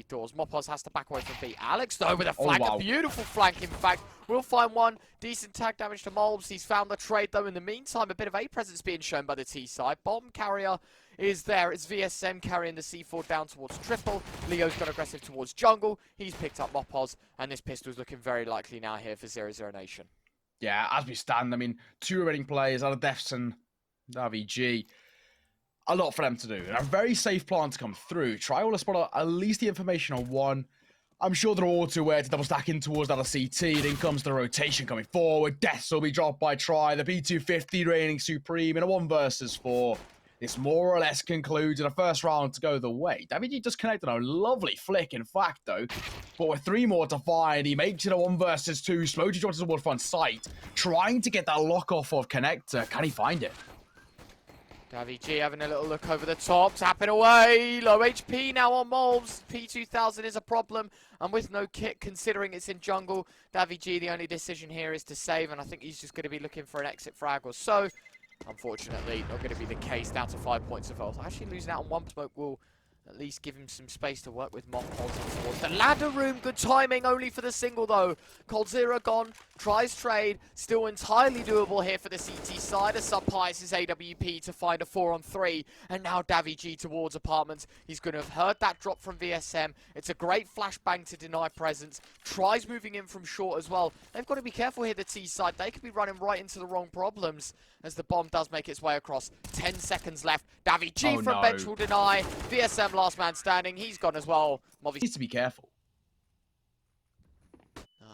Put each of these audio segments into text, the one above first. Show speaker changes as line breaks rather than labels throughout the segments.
doors. Mopos has to back away from B. Alex, though, with a flank. A beautiful flank, in fact. We'll find one. Decent tag damage to Molbs. He's found the trade, though. In the meantime, a bit of A presence being shown by the T side. Bomb carrier is there. It's VSM carrying the C4 down towards triple. Leo's got aggressive towards jungle. He's picked up Mopos, and this pistol's looking very likely now here for 00Nation.
Yeah, as we stand, I mean, 2 remaining players out of Defs and NaVi. A lot for them to do. And a very safe plan to come through. Try all to spot at least the information on one. I'm sure they're all too aware to double stack in towards that CT. Then comes the rotation coming forward. Deaths will be dropped by Try. The P250 reigning supreme in a 1 versus 4. This more or less concludes in a first round to go the way. NaVi just connected on a lovely flick, in fact, though. But with 3 more to find, he makes it a 1 versus 2. Smokey drops towards front sight, trying to get that lock off of Connector. Can he find it?
NaVi having a little look over the top, tapping away. Low HP now on Molbs. P2000 is a problem, and with no kit, considering it's in jungle, NaVi, the only decision here is to save, and I think he's just going to be looking for an exit frag or so. Unfortunately, not going to be the case. Down to 5 points of health. Actually losing out on 1 smoke will at least give him some space to work with Mopos towards the ladder room. Good timing only for the single, though. coldzera gone. Tries trade. Still entirely doable here for the CT side. As Subpies his AWP to find a 4-on-3. And now NaVi towards apartments. He's going to have heard that drop from VSM. It's a great flashbang to deny presence. Tries moving in from short as well. They've got to be careful here, the T side. They could be running right into the wrong problems as the bomb does make its way across. 10 seconds left. NaVi from bench will deny. VSM last man standing. He's gone as well.
Movistar needs to be careful.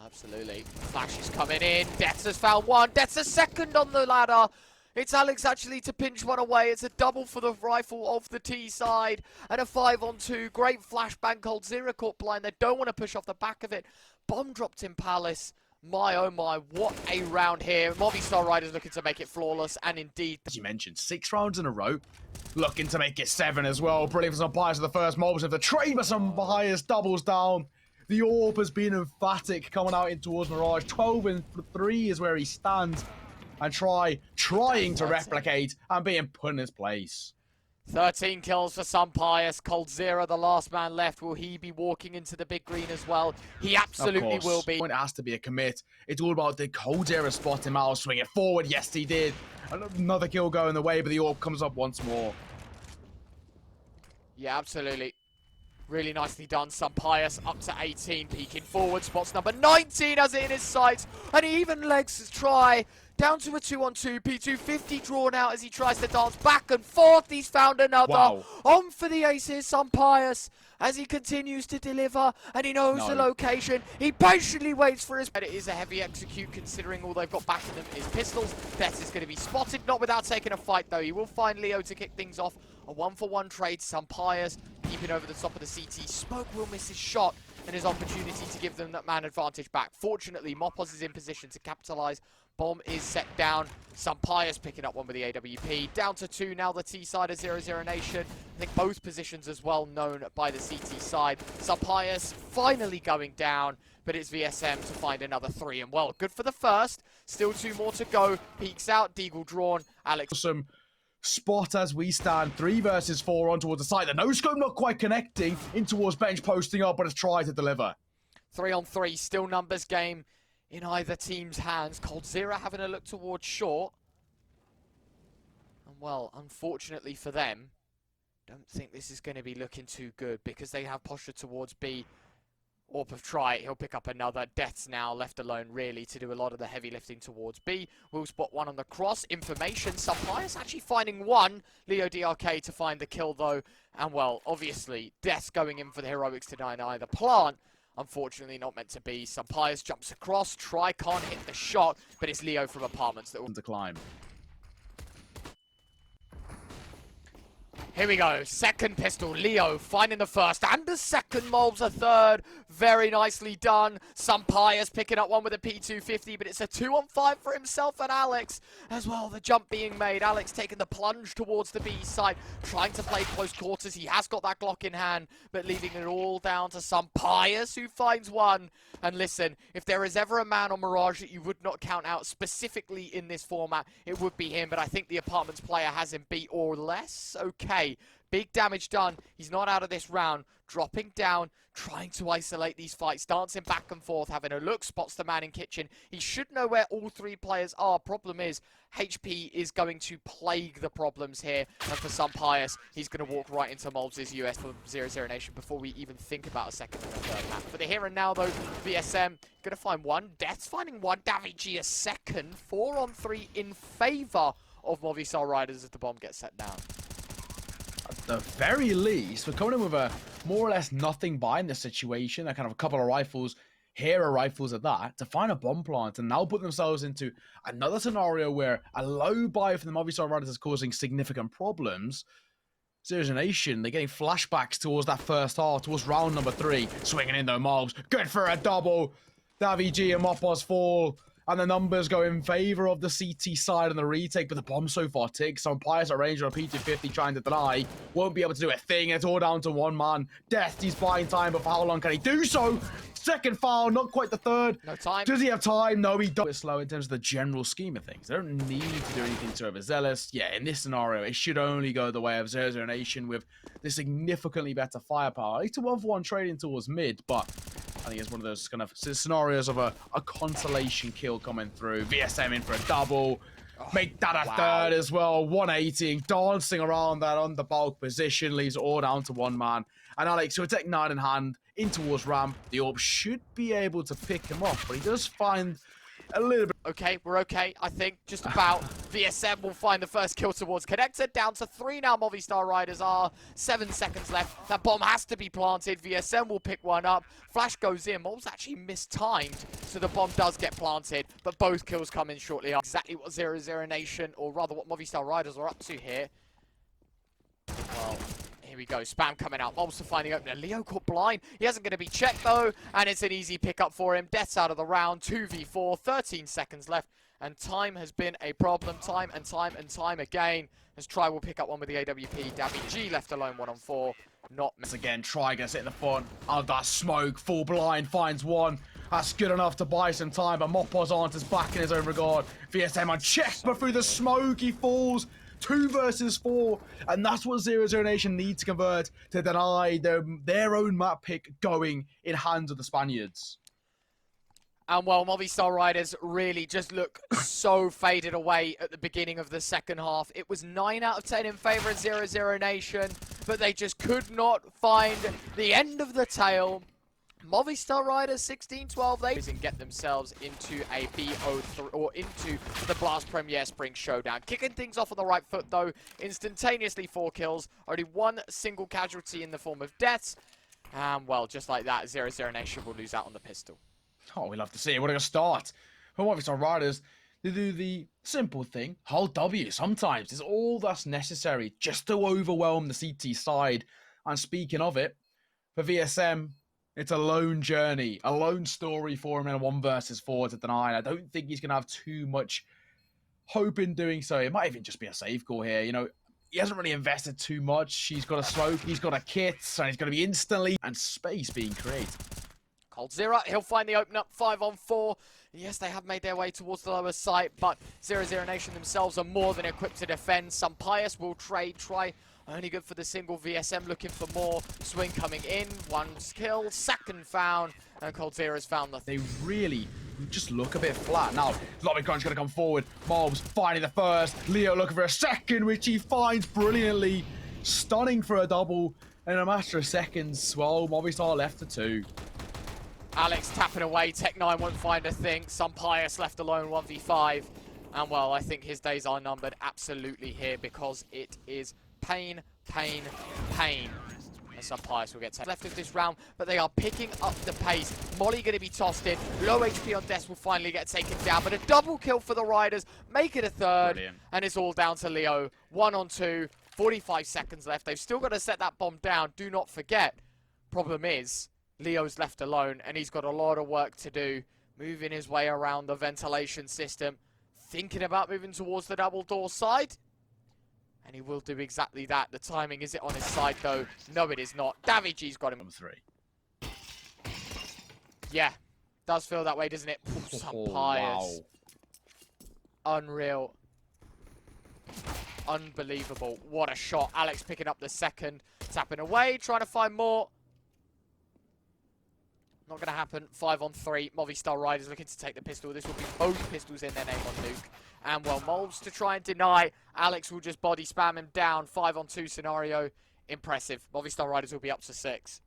Absolutely. Flash is coming in. Deaths has found one. Deaths a second on the ladder. It's Alex actually to pinch one away. It's a double for the rifle of the T side. And a 5-on-2. Great flashbang. coldzera caught blind. They don't want to push off the back of it. Bomb dropped in Palace. My, oh my, what a round here. Movistar Riders looking to make it flawless, and indeed...
As you mentioned, 6 rounds in a row. Looking to make it 7 as well. Brilliant for Subpies for the first Mobs. If the trade for Subpies doubles down. The Orb has been emphatic coming out in towards Mirage. 12-3 is where he stands. And trying to replicate and being put in his place.
13 kills for Subpies. coldzera, the last man left. Will he be walking into the big green as well? He absolutely will be.
It has to be a commit. It's all about the coldzera spot him out, swing it forward. Yes, he did. Another kill going the way, but the Orb comes up once more.
Yeah, absolutely. Really nicely done. Subpies up to 18, peeking forward. Spots number 19 has it in his sights. And he even legs his try. Down to a 2-on-2. P250 drawn out as he tries to dance back and forth. He's found another.
Wow.
On for the aces, Subpies, as he continues to deliver. And he knows the location. He patiently waits for his... It is a heavy execute considering all they've got back in them is pistols. Death is going to be spotted. Not without taking a fight, though. He will find Leo to kick things off. A 1-for-1 trade. Subpies keeping over the top of the CT. Smoke will miss his shot and his opportunity to give them that man advantage back. Fortunately, Mopos is in position to capitalize. Bomb is set down. Subpies picking up one with the AWP. Down to 2 now, the T side of 00Nation. I think both positions as well known by the CT side. Subpies finally going down, but it's VSM to find another 3. And well, good for the first. Still 2 more to go. Peeks out, Deagle drawn. Alex.
Awesome spot as we stand. 3 versus 4 on towards the side. The no-scope not quite connecting in towards bench, posting up, but has tried to deliver.
3-on-3, still numbers game in either team's hands. coldzera having a look towards short. And well, unfortunately for them, don't think this is going to be looking too good because they have posture towards B. Orp of try, he'll pick up another. Death's now left alone really to do a lot of the heavy lifting towards B. We'll spot one on the cross. Information, Subpies actually finding one. Leo DRK to find the kill though. And well, obviously, Death's going in for the heroics to deny the plant. Unfortunately not meant to be. Subpies jumps across. Try can't hit the shot, but it's Leo from apartments that will
to climb.
Here we go. Second pistol. Leo finding the first and the second. Molbs a third. Very nicely done. Subpies picking up one with a P250, but it's a 2-on-5 for himself and Alex as well. The jump being made. Alex taking the plunge towards the B side, trying to play close quarters. He has got that Glock in hand, but leaving it all down to Subpies, who finds one. And listen, if there is ever a man on Mirage that you would not count out specifically in this format, it would be him. But I think the apartments player has him beat or less. Okay. Big damage done. He's not out of this round. Dropping down, trying to isolate these fights, dancing back and forth, having a look, spots the man in kitchen. He should know where all three players are. Problem is, HP is going to plague the problems here. And for some pious, he's going to walk right into Moles' US for 00Nation before we even think about a second and a third map. For the here and now, though, VSM going to find one. Death's finding one. navy a second. 4-on-3 in favor of Movistar Riders as the bomb gets set down.
At the very least, we're coming in with a more or less nothing buy in this situation. A kind of a couple of rifles, hero rifles at that, to find a bomb plant and now put themselves into another scenario where a low buy for the Movistar Riders is causing significant problems. 00Nation, they're getting flashbacks towards that first half, towards round number 3. Swinging in though, Mobs. Good for a double. navy and Mopos fall. And the numbers go in favor of the CT side on the retake, but the bomb so far ticks. Some pious at range on a P250 trying to deny. Won't be able to do a thing. It's all down to one man. Death, he's buying time, but for how long can he do so? Second foul, not quite the third.
No time.
Does he have time? No, he does. It's slow in terms of the general scheme of things. They don't need to do anything too overzealous. Yeah, in this scenario, it should only go the way of 00Nation with the significantly better firepower. It's a 1-for-1 trading towards mid, but I think it's one of those kind of scenarios of a consolation kill coming through. VSM in for a double. Make that a third as well. 180, dancing around that underbulk position. Leaves it all down to one man. And Alex, with Tech 9 in hand, in towards ramp. The orb should be able to pick him off, but he does find a little bit...
Okay, we're okay, I think, just about. VSM will find the first kill towards connector. Down to 3 now, Movistar Riders are. 7 seconds left. That bomb has to be planted. VSM will pick one up. Flash goes in. Mob's actually mistimed, so the bomb does get planted, but both kills come in shortly after. Exactly what 00Nation, or rather what Movistar Riders are up to here. Well, here we go. Spam coming out. Mobs to find the opener. Leo caught blind. He isn't going to be checked, though, and it's an easy pickup for him. Death's out of the round. 2v4. 13 seconds left, and time has been a problem. Time and time again. As Try will pick up one with the AWP. navy left alone 1-on-4. Not...
Again, Try gonna sit in the front. Out of that smoke. Full blind. Finds one. That's good enough to buy some time, but Mopos answers back in his own regard. VSM unchecked, but through the smoke he falls. 2 versus 4, and that's what 00Nation need to convert to deny their own map pick going in hands of the Spaniards.
And well, Movistar Riders really just look so faded away at the beginning of the second half. It was 9 out of 10 in favor of 00Nation, but they just could not find the end of the tail. Movistar Riders 16-12, they can get themselves into a BO3 or into the BLAST Premier Spring Showdown. Kicking things off on the right foot though, instantaneously 4 kills, only 1 single casualty in the form of deaths. And well, just like that, 00Nation will lose out on the pistol.
Oh, we love to see it. What a start. For Movistar Riders, they do the simple thing. Hold W sometimes. It's all that's necessary just to overwhelm the CT side. And speaking of it, for VSM, it's a lone journey, a lone story for him in a 1 versus 4 to deny. I don't think he's going to have too much hope in doing so. It might even just be a safe call here. You know, he hasn't really invested too much. He's got a smoke, he's got a kit, and he's going to be instantly... And space being created.
coldzera, he'll find the open up 5-on-4. Yes, they have made their way towards the lower site, but 00Nation themselves are more than equipped to defend. Some pious will trade, Try only good for the single. VSM looking for more. Swing coming in, 1 kill, second found, and coldzera's found the...
They really just look a bit flat. Now, Lobby Crunch going to come forward. Mobs finding the first. Leo looking for a second, which he finds brilliantly. Stunning for a double. And in a matter of seconds, well, Movistar left to 2.
Alex tapping away. Tech 9 won't find a thing. Some pious left alone 1v5. And well, I think his days are numbered absolutely here because it is pain, pain, pain. And some pious will get left of this round, but they are picking up the pace. Molly going to be tossed in. Low HP on Death will finally get taken down, but a double kill for the Riders. Make it a third. Brilliant. And it's all down to Leo. 1-on-2, 45 seconds left. They've still got to set that bomb down. Do not forget. Problem is, Leo's left alone, and he's got a lot of work to do. Moving his way around the ventilation system. Thinking about moving towards the double door side. And he will do exactly that. The timing, is it on his side, though? No, it is not. navy-G's got him.
Number 3.
Yeah. Does feel that way, doesn't it? Some pious.
Wow.
Unreal. Unbelievable. What a shot. Alex picking up the second. Tapping away, trying to find more. Not going to happen. 5-on-3. Movistar Riders looking to take the pistol. This will be both pistols in their name on Nuke. And well, Molbs to try and deny. Alex will just body spam him down. 5-on-2 scenario. Impressive. Movistar Riders will be up to 6.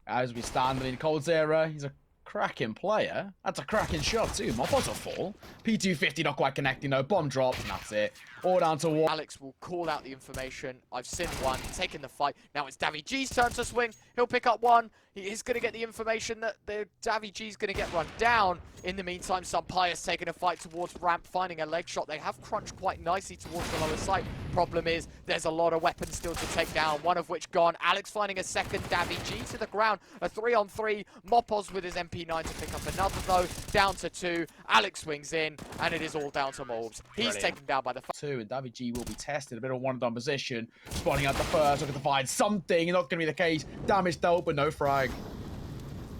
As we stand, I mean, coldzera, he's a cracking player. That's a cracking shot too. Mopo's a fall. P250 not quite connecting though. Bomb drops and that's it. All down to 1.
Alex will call out the information. I've seen one, taking the fight. Now it's daviG's turn to swing. He'll pick up one. He is going to get the information that the daviG's going to get run down. In the meantime, Sampaio's taking a fight towards ramp, finding a leg shot. They have crunched quite nicely towards the lower side. Problem is, there's a lot of weapons still to take down, one of which gone. Alex finding a second, daviG to the ground. A 3-on-3. Mopos with his MP9 to pick up another though. Down to 2. Alex swings in, and it is all down to Molbs. He's taken down by the
2, and daviG will be tested. A bit of one-down position. Spawning out the first, looking to find something. Not going to be the case. Damage dealt, but no frag.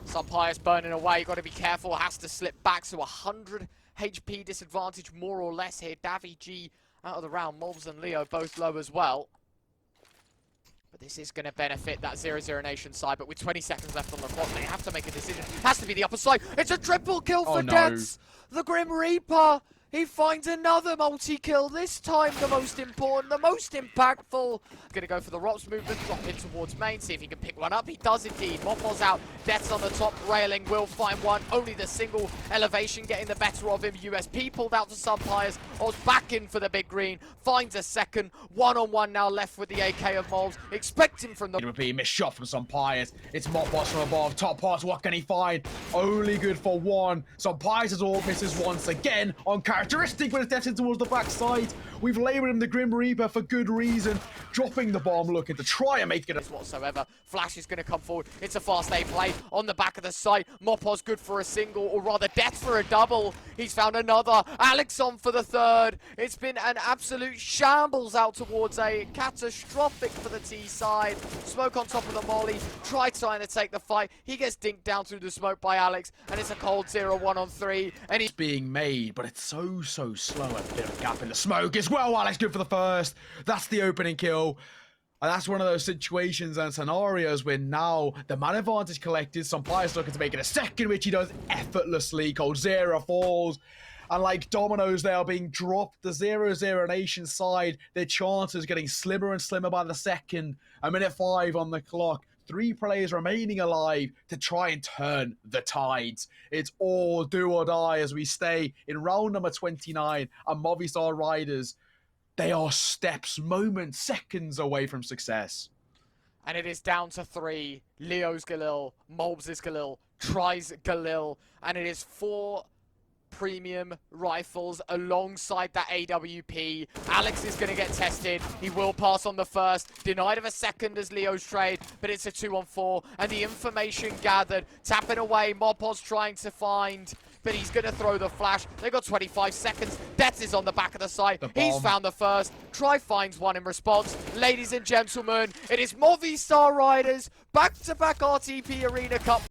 Sampaio's burning away. Got to be careful. Has to slip back. So 100 HP disadvantage, more or less here. daviG out of the round. Molbs and Leo both low as well. But this is going to benefit that 00Nation side. But with 20 seconds left on the clock, they have to make a decision. Has to be the upper side. It's a triple kill for Dets. The Grim Reaper. He finds another multi-kill, this time the most important, the most impactful. Gonna go for the ROPS movement, drop in towards main, see if he can pick one up. He does indeed. Mopo's out, Death's on the top railing, will find one. Only the single elevation getting the better of him. USP pulled out to Sampaio's. Oz back in for the big green, finds a second. 1-on-1 now left with the AK of Molbs. Expecting from the...
It would be a missed shot from Sampaio's. It's Mopos from above, top pass, what can he find? Only good for 1. Sampaio's all misses once again on characteristic when it's destined towards the backside. We've labeled him the Grim Reaper for good reason. Dropping the bomb, looking to try and make it
whatsoever. Flash is going to come forward. It's a fast A play on the back of the site. Mopos good for a single, or rather Death for a double. He's found another. Alex on for the third. It's been an absolute shambles out towards A. Catastrophic for the T side. Smoke on top of the molly. Trying to take the fight. He gets dinked down through the smoke by Alex, and it's a coldzera 1-on-3. And he's
being made, but it's so slow. A bit of a gap in the smoke as well. Alex good for the first. That's the opening kill. And that's one of those situations and scenarios where now the man advantage collected. Sampaio's looking to make it a second, which he does effortlessly. coldzera falls. And like dominoes, they are being dropped. The 00Nation side, their chances getting slimmer and slimmer by the second. A minute 5 on the clock. 3 players remaining alive to try and turn the tides. It's all do or die as we stay in round number 29. And Movistar Riders, they are steps, moments, seconds away from success.
And it is down to 3. Leo's Galil, Molbs is Galil, tries Galil, and it is 4 premium rifles alongside that AWP. Alex is going to get tested. He will pass on the first. Denied of a second as Leo's trade, but it's a 2-on-4. And the information gathered. Tapping away. Mopos trying to find, but he's going to throw the flash. They've got 25 seconds. Death is on the back of the site. He's found the first. Try finds one in response. Ladies and gentlemen, it is Movistar Riders back-to-back RTP Arena Cup.